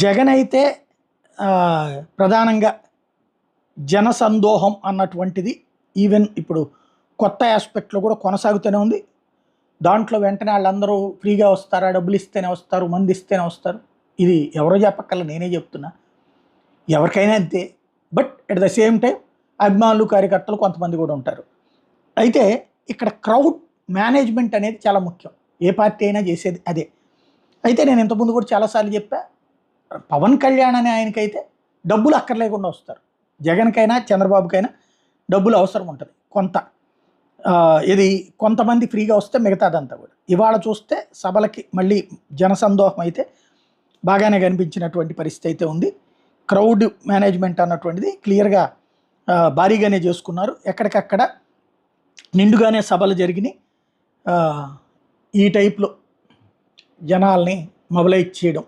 జగన్ అయితే ప్రధానంగా జనసందోహం అన్నటువంటిది ఈవెన్ ఇప్పుడు కొత్త ఆస్పెక్ట్లో కూడా కొనసాగుతూనే ఉంది. దాంట్లో వెంటనే వాళ్ళందరూ ఫ్రీగా వస్తారా, డబ్బులు ఇస్తేనే వస్తారు, మంది ఇస్తేనే వస్తారు. ఇది ఎవరో చెప్పక్కర్ల, నేనే చెప్తున్నా. ఎవరికైనా అంతే. But at the same time అభిమానులు, కార్యకర్తలు కొంతమంది కూడా ఉంటారు. అయితే ఇక్కడ క్రౌడ్ మేనేజ్మెంట్ అనేది చాలా ముఖ్యం. ఏ పార్టీ అయినా చేసేది అదే. అయితే నేను ఇంతకుముందు కూడా చాలాసార్లు చెప్పా, పవన్ కళ్యాణ్ అనే ఆయనకైతే డబ్బులు అక్కర్లేకుండా వస్తారు. జగన్కైనా చంద్రబాబుకైనా డబ్బులు అవసరం ఉంటుంది కొంత. ఇది కొంతమంది ఫ్రీగా వస్తే మిగతాదంతా కూడా. ఇవాళ చూస్తే సభలకి మళ్ళీ జనసందోహం అయితే బాగానే కనిపించినటువంటి పరిస్థితి అయితే ఉంది. క్రౌడ్ మేనేజ్మెంట్ అన్నటువంటిది క్లియర్గా భారీగానే చేసుకున్నారు. ఎక్కడికక్కడ నిండుగానే సభలు జరిగినాయి. ఈ టైప్లో జనాల్ని మొబలైజ్ చేయడం